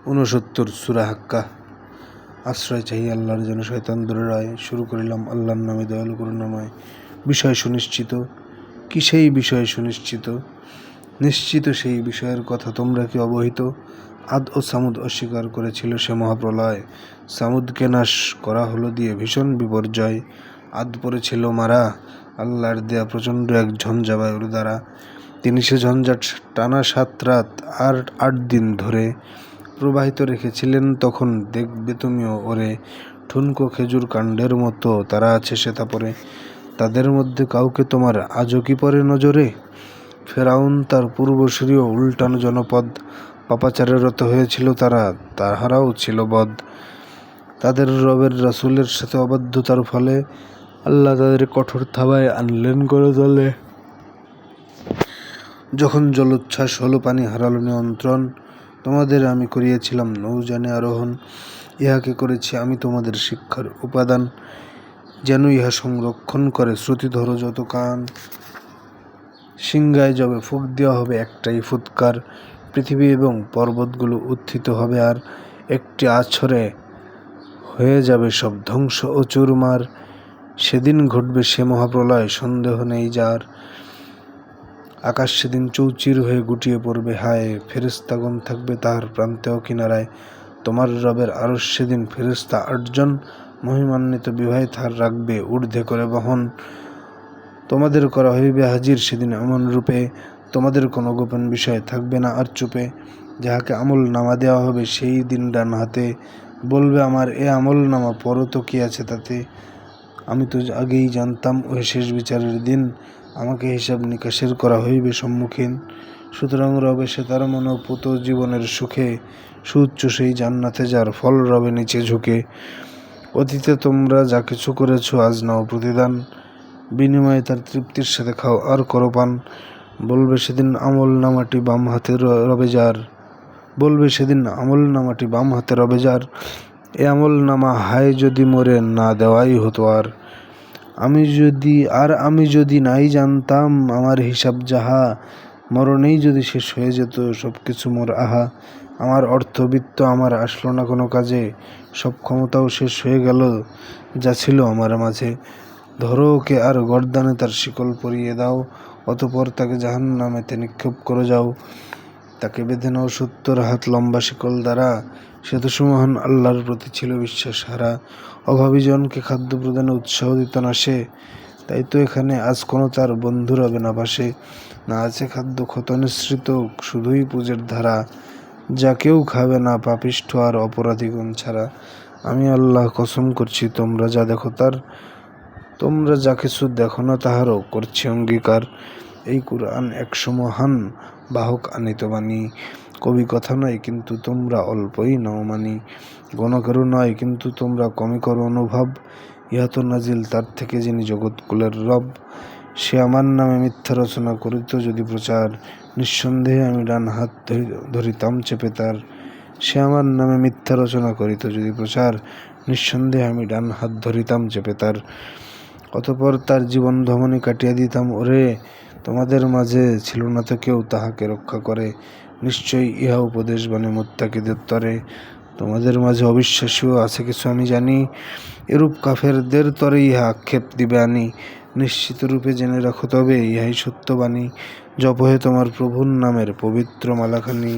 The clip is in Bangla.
69 সূরা হাক্কা। আশ্রয় চাহি আল্লাহর যেন শয়তান দূরে রয়। শুরু করিলাম আল্লাহর নামে, দয়ালু করুণাময়। বিষয় সুনিশ্চিত। কি সেই বিষয় সুনিশ্চিত? নিশ্চিত সেই বিষয়ের কথা তোমরা কি অবহিত? আদ ও সামুদ অস্বীকার করেছিল সে মহাপ্রলয়। সামুদকে নাশ করা হলো দিয়ে ভীষণ বিপর্যয়। আদ পড়েছিল মারা, আল্লাহর দেয়া প্রচণ্ড এক ঝঞ্ঝাবায়ুর দ্বারা। তিনি সে ঝঞ্ঝাট টানা 7 রাত আর 8 দিন ধরে প্রবাহিত রেখেছিলেন। তখন দেখবে তুমিও ওরে, ঠুনকো খেজুর কাণ্ডের মতো তারা আছে শ্বেতা পরে। তাদের মধ্যে কাউকে তোমার আজও কি পড়ে নজরে? ফেরাউন তার পূর্বসূরীও উল্টানো জনপদ, পাপাচারে রত হয়েছিল তারা, তাহারাও ছিল বদ। তাদের রবের রাসূলের সাথে অবাধ্যতার ফলে আল্লাহ তাদের কঠোর থাবায় আনলেন করে দলে। যখন জলোচ্ছ্বাস হলো, পানি হারালো নিয়ন্ত্রণ, তোমাদের আমি করিয়েছিলাম নৌযানে আরোহণ। ইহাকে করেছি আমি তোমাদের শিক্ষার উপাদান, যেন ইহা সংরক্ষণ করে শ্রুতি ধরো যত কান। সিংহায় যবে ফুঁক দেওয়া হবে একটাই ফুৎকার, পৃথিবী এবং পর্বতগুলো উত্থিত হবে আর একটি আছড়ে হয়ে যাবে সব ধ্বংস ও চুরমার। সেদিন ঘটবে সে মহাপ্রলয়, সন্দেহ নেই যার। আকাশ সেদিন চৌচির হয়ে গুটিয়ে পড়বে হায়, ফেরেশতাগণ থাকবে তাহার প্রান্তে ও কিনারায়। তোমার রবের আরশ সেদিন ফেরেশতা 8 জন, মহিমান্বিত বিবাহে তাহার রাখবে ঊর্ধ্বে করে বহন। তোমাদের করা হইবে হাজির সেদিন এমন রূপে, তোমাদের কোনো গোপন বিষয় থাকবে না আর চুপে। যাহাকে আমল নামা দেওয়া হবে সেই দিন ডান হাতে, বলবে আমার এ আমল নামা, পড়ো তো কি আছে তাতে। আমি তো আগেই জানতাম ওই শেষ বিচারের দিন আমাকে হিসাব নিকাশের করা হইবে সম্মুখীন। সুতরাং রবে সে তার মনোপুত জীবনের সুখে, সুউচ্চ সেই জান্নাতে যার ফল রবে নিচে ঝুঁকে। অতীতে তোমরা যা কিছু করেছ আজ নাও প্রতিদান, বিনিময়ে তার তৃপ্তির সাথে খাও আর করো পান। বলবে সেদিন আমল নামাটি বাম হাতে রবে যার, বলবে সেদিন আমল নামাটি বাম হাতে রবে যার। এ আমল নামা হায় যদি মরে না দেওয়াই হতো আর। আমি যদি নাই জানতাম আমার হিসাব যাহা, মরণেই যদি শেষ হয়ে যেত সব কিছু মোর আহা। আমার অর্থবিত্ত আমার আসলো না কোনো কাজে, সব ক্ষমতাও শেষ হয়ে গেল যা ছিল আমার মাঝে। ধরো ওকে আর গর্দানে তার শিকল পরিয়ে দাও, অতঃপর তাকে জাহান্নামেতে নিক্ষেপ করে যাও। তাকে বেঁধে নাও 70 হাত লম্বা শিকল দ্বারা, সে তো সুমহান আল্লাহর প্রতি ছিল বিশ্বাস হারা। অভাবী জনকে খাদ্য প্রদানে উৎসাহ দিত না সে, তাই তো এখানে আজ কোনো তার বন্ধু রবে না পাশে। না আছে খাদ্য ক্ষত নিঃসৃত, শুধুই পূজের ধারা, যা কেউ খাবে না পাপিষ্ঠ আর অপরাধীগণ ছাড়া। আমি আল্লাহ কসম করছি তোমরা যা দেখো তার, তোমরা যা কিছু দেখো না তাহারও করছি অঙ্গীকার। এই কুরআন 100 মহান বাহক আনিত বাণী, কবি কথা নয় কিন্তু তোমরা অল্পই নাও মানি, গণকেরও নয় কিন্তু তোমরা কমই করো অনুভব। ইহা তো নাজিল তার থেকে যিনি জগৎকুলের রব, সে আমার নামে মিথ্যা রচনা করিত যদি প্রচার, নিঃসন্দেহে আমি ডান হাত ধরিতাম চেপে তার। সে আমার নামে মিথ্যা রচনা করিত যদি প্রচার, নিঃসন্দেহে আমি ডান হাত ধরিতাম চেপে তার। অতঃপর তার জীবন ধমনী কাটিয়া দিতাম ওরে, তোমাদের মাঝে ছিল না তো কেউ তাহাকে রক্ষা করে। নিশ্চয়ই ইহা উপদেশ বাণী মুত্তাকিদের তরে, তোমাদের মাঝে অবিশ্বাসীও আছে কিছু আমি জানি, এরূপ কাফেরদের তরে ইহা আক্ষেপ দিবে আনি। নিশ্চিত রূপে জেনে রাখো তবে ইহাই সত্যবাণী, জপ হে তোমার প্রভুর নামের পবিত্র মালাখানি।